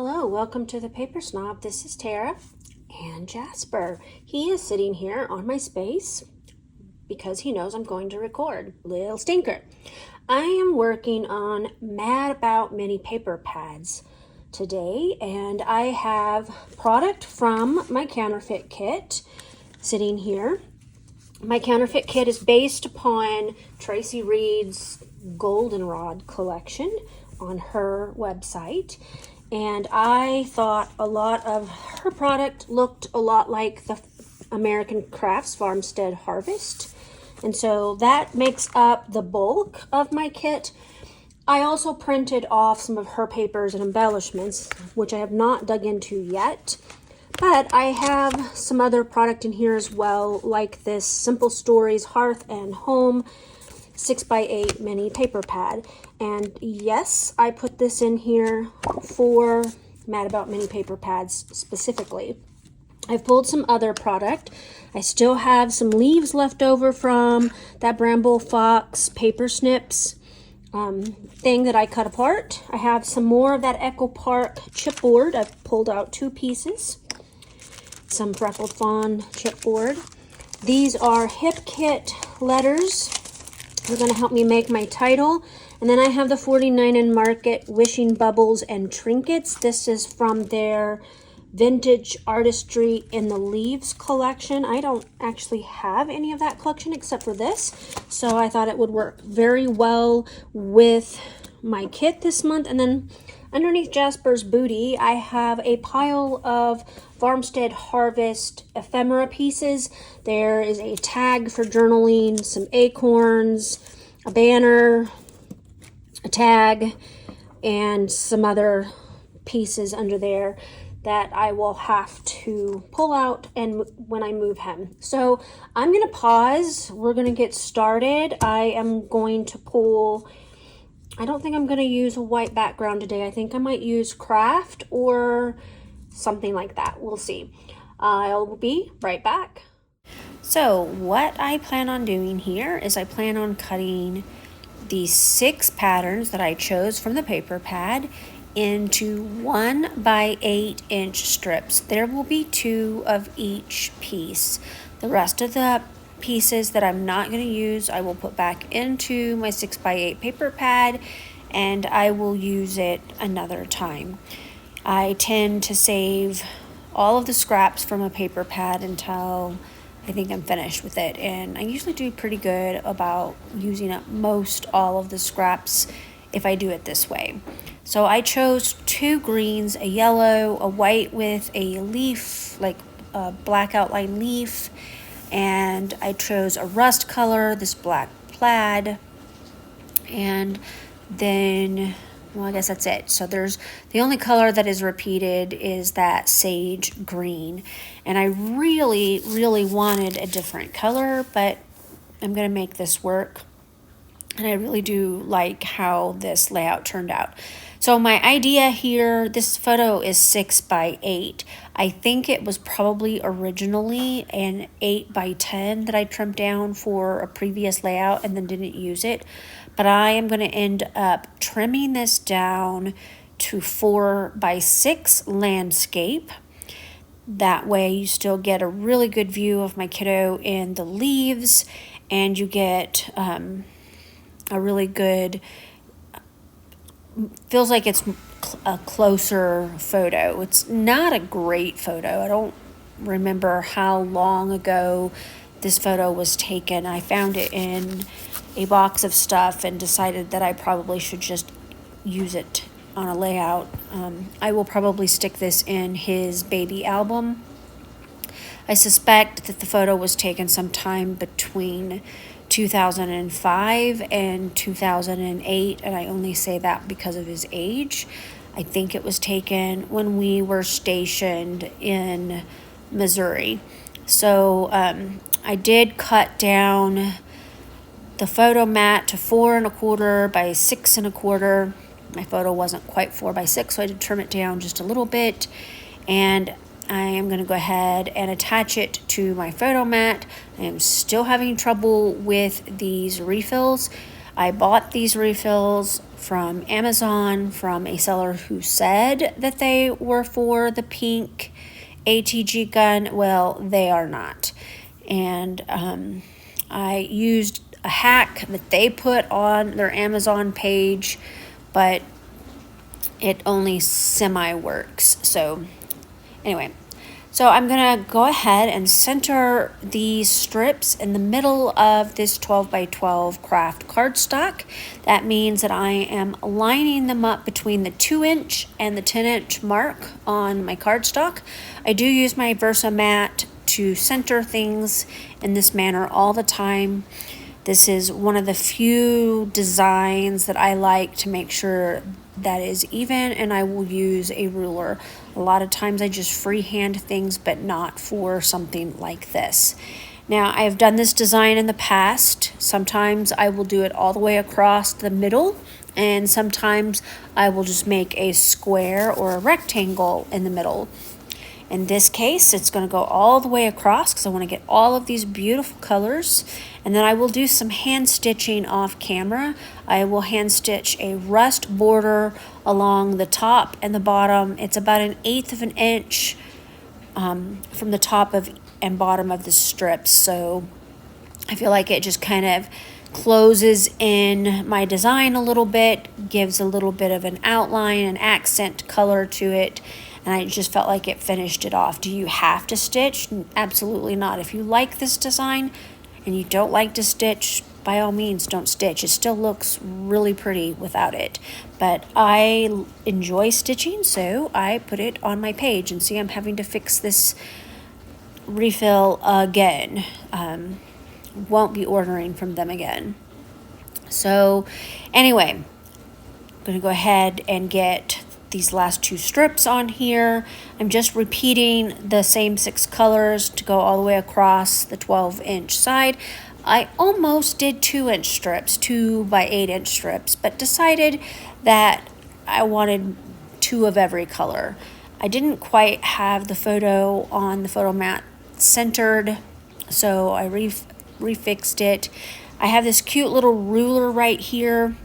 Hello, welcome to the Paper Snob. This is Tara and Jasper. He is sitting here on my space because he knows I'm going to record. Little stinker. I am working on Mad About Mini paper pads today, and I have product from my counterfeit kit sitting here. My counterfeit kit is based upon Tracy Reed's Goldenrod collection on her website. And I thought a lot of her product looked a lot like the American Crafts Farmstead Harvest. And so that makes up the bulk of my kit. I also printed off some of her papers and embellishments, which I have not dug into yet. But I have some other product in here as well, like this Simple Stories Hearth and Home 6x8 mini paper pad. And yes, I put this in here for Mad About Mini paper pads specifically. I've pulled some other product. I still have some leaves left over from that Bramble Fox paper snips thing that I cut apart. I have some more of that Echo Park chipboard. I've pulled out 2 pieces. Some Freckled Fawn chipboard. These are Hip Kit letters. They're going to help me make my title. And then I have the 49 and Market Wishing Bubbles and Trinkets. This is from their Vintage Artistry in the Leaves collection. I don't actually have any of that collection except for this, so I thought it would work very well with my kit this month. And then underneath Jasper's booty, I have a pile of Farmstead Harvest ephemera pieces. There is a tag for journaling, some acorns, a banner, a tag, and some other pieces under there that I will have to pull out and when I move him. So I'm going to pause. We're going to get started. I am going to pull, I don't think I'm going to use a white background today. I think I might use craft or something like that. We'll see. I'll be right back. So what I plan on doing here is I plan on cutting these 6 patterns that I chose from the paper pad into 1x8 inch strips. There will be 2 of each piece. The rest of the pieces that I'm not going to use, I will put back into my 6x8 paper pad, and I will use it another time. I tend to save all of the scraps from a paper pad until I think I'm finished with it, and I usually do pretty good about using up most all of the scraps if I do it this way. So I chose 2 greens, a yellow, a white with a leaf, like a black outline leaf, and I chose a rust color, this black plaid, and then, well, I guess that's it. So there's the only color that is repeated is that sage green, and I really wanted a different color, but I'm gonna make this work, and I really do like how this layout turned out. So my idea here, this photo is 6x8. I think it was probably originally an 8x10 that I trimmed down for a previous layout and then didn't use it. But I am going to end up trimming this down to 4x6 landscape. That way you still get a really good view of my kiddo in the leaves, and you get a really good, feels like it's a closer photo. It's not a great photo. I don't remember how long ago this photo was taken. I found it in a box of stuff and decided that I probably should just use it on a layout. I will probably stick this in his baby album. I suspect that the photo was taken sometime between 2005 and 2008, and I only say that because of his age. I think it was taken when we were stationed in Missouri. So I did cut down the photo mat to 4 1/4 by 6 1/4. My photo wasn't quite 4x6, so I did trim it down just a little bit, and I am going to go ahead and attach it to my photo mat. I am still having trouble with these refills. I bought these refills from Amazon from a seller who said that they were for the pink ATG gun. Well, they are not. And I used a hack that they put on their Amazon page, but it only semi works. So anyway, so I'm gonna go ahead and center these strips in the middle of this 12 by 12 craft cardstock. That means that I am lining them up between the 2-inch and the 10-inch mark on my cardstock. I do use my Versamat to center things in this manner all the time. This is one of the few designs that I like to make sure that is even, and I will use a ruler. A lot of times I just freehand things, but not for something like this. Now, I have done this design in the past. Sometimes I will do it all the way across the middle, and sometimes I will just make a square or a rectangle in the middle. In this case, it's going to go all the way across because I want to get all of these beautiful colors. And then I will do some hand stitching off camera. I will hand stitch a rust border along the top and the bottom. It's about 1/8 of an inch from the top of and bottom of the strips. So I feel like it just kind of closes in my design a little bit, gives a little bit of an outline, an accent color to it. And I just felt like it finished it off. Do you have to stitch? Absolutely not. If you like this design and you don't like to stitch, by all means, don't stitch. It still looks really pretty without it. But I enjoy stitching, so I put it on my page. And see, I'm having to fix this refill again. Won't be ordering from them again. So anyway, I'm going to go ahead and get these last 2 strips on here. I'm just repeating the same 6 colors to go all the way across the 12-inch side. I almost did 2-inch strips, 2 by 8-inch strips, but decided that I wanted 2 of every color. I didn't quite have the photo on the photo mat centered, so I refixed it. I have this cute little ruler right here.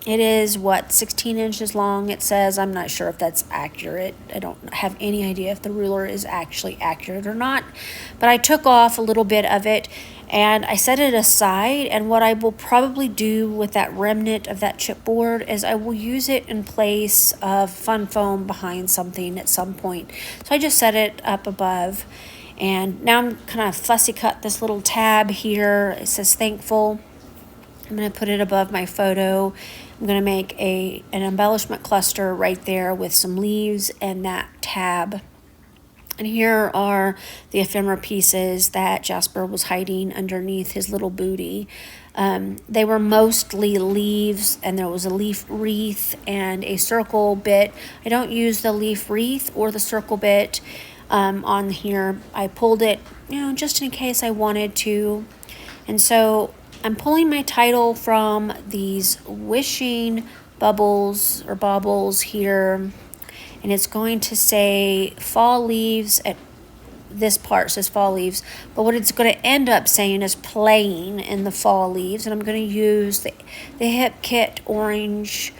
It is, 16 inches long, it says. I'm not sure if that's accurate. I don't have any idea if the ruler is actually accurate or not. But I took off a little bit of it, and I set it aside. And what I will probably do with that remnant of that chipboard is I will use it in place of fun foam behind something at some point. So I just set it up above. And now I'm kind of fussy cut this little tab here. It says thankful. I'm going to put it above my photo. I'm going to make an embellishment cluster right there with some leaves and that tab. And here are the ephemera pieces that Jasper was hiding underneath his little booty. They were mostly leaves, and there was a leaf wreath and a circle bit. I don't use the leaf wreath or the circle bit on here. I pulled it, just in case I wanted to. And so I'm pulling my title from these wishing bubbles or baubles here, and it's going to say fall leaves. At this part says fall leaves, but what it's going to end up saying is playing in the fall leaves. And I'm going to use the Hip Kit orange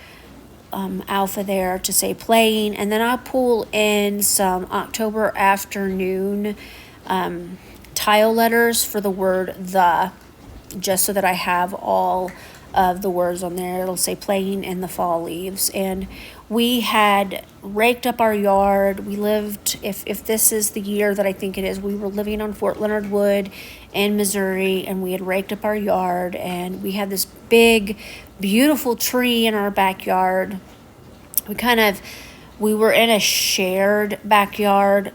alpha there to say playing, and then I'll pull in some October afternoon tile letters for the word the, just so that I have all of the words on there. It'll say playing in the fall leaves. And we had raked up our yard. We lived, if this is the year that I think it is, we were living on Fort Leonard Wood in Missouri, and we had raked up our yard, and we had this big, beautiful tree in our backyard. We were in a shared backyard.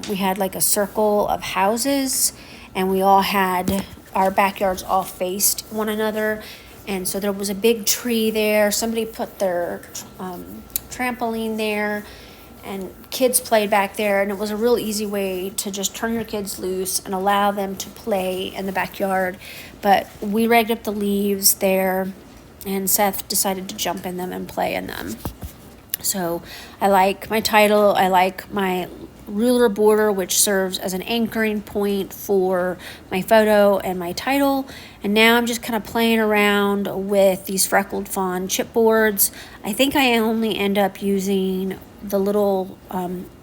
We had like a circle of houses, and we all had our backyards all faced one another. And so there was a big tree there. Somebody put their trampoline there, and kids played back there. And it was a real easy way to just turn your kids loose and allow them to play in the backyard. But we raked up the leaves there, and Seth decided to jump in them and play in them. So I like my title. I like my ruler border, which serves as an anchoring point for my photo and my title. And now I'm just kind of playing around with these Freckled Fawn chipboards. I think I only end up using the little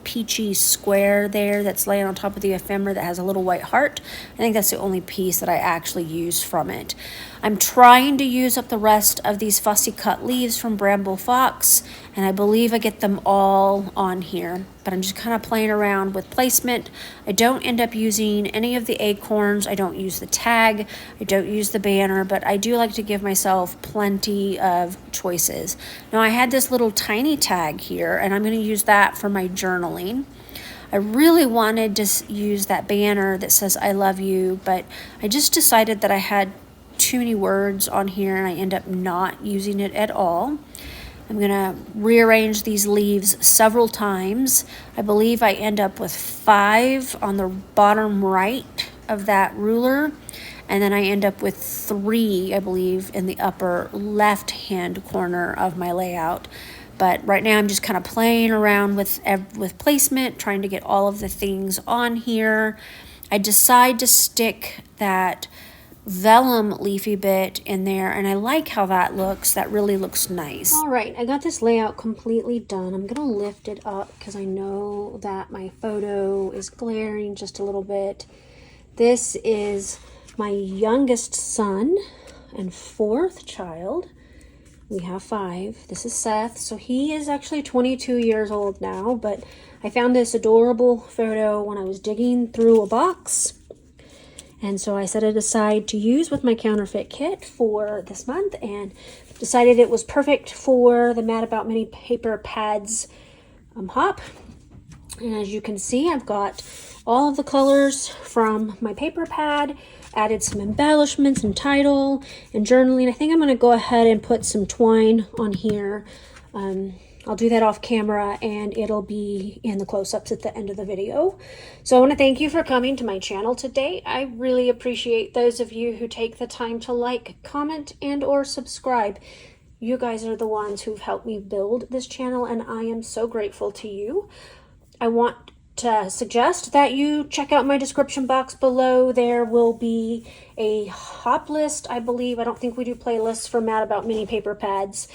peachy square there that's laying on top of the ephemera that has a little white heart. I think that's the only piece that I actually use from it. I'm trying to use up the rest of these fussy cut leaves from Bramble Fox, and I believe I get them all on here, but I'm just kind of playing around with placement. I don't end up using any of the acorns. I don't use the tag. I don't use the banner, but I do like to give myself plenty of choices. Now I had this little tiny tag here, and I'm going to use that for my journaling. I really wanted to use that banner that says I love you, but I just decided that I had too many words on here and I end up not using it at all. I'm going to rearrange these leaves several times. I believe I end up with 5 on the bottom right of that ruler, and then I end up with 3, I believe, in the upper left hand corner of my layout. But right now I'm just kind of playing around with placement, trying to get all of the things on here. I decide to stick that vellum leafy bit in there, and I like how that looks. That really looks nice. All right, I got this layout completely done. I'm gonna lift it up because I know that my photo is glaring just a little bit. This is my youngest son and 4th child. We have 5. This is Seth. So he is actually 22 years old now, but I found this adorable photo when I was digging through a box. And so I set it aside to use with my counterfeit kit for this month and decided it was perfect for the Mad About Mini Paper Pads hop. And as you can see, I've got all of the colors from my paper pad, added some embellishments and title and journaling. I think I'm going to go ahead and put some twine on here. I'll do that off camera and it'll be in the close-ups at the end of the video. So I want to thank you for coming to my channel today. I really appreciate those of you who take the time to like, comment, and or subscribe. You guys are the ones who've helped me build this channel and I am so grateful to you. I want to suggest that you check out my description box below. There will be a hop list, I believe. I don't think we do playlists for Mad About Mini Paper Pads,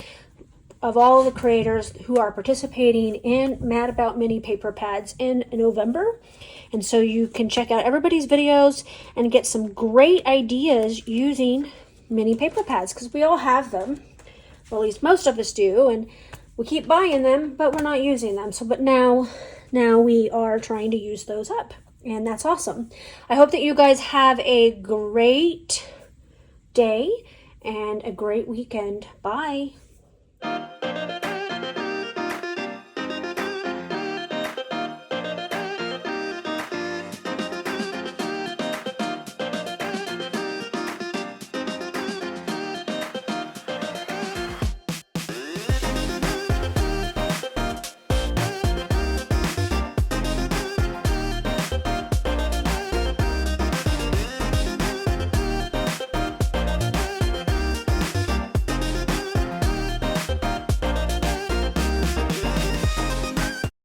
of all the creators who are participating in Mad About Mini Paper Pads in November. And so you can check out everybody's videos and get some great ideas using mini paper pads, because we all have them. Well, at least most of us do, and we keep buying them, but we're not using them. But now we are trying to use those up, and that's awesome. I hope that you guys have a great day and a great weekend. Bye.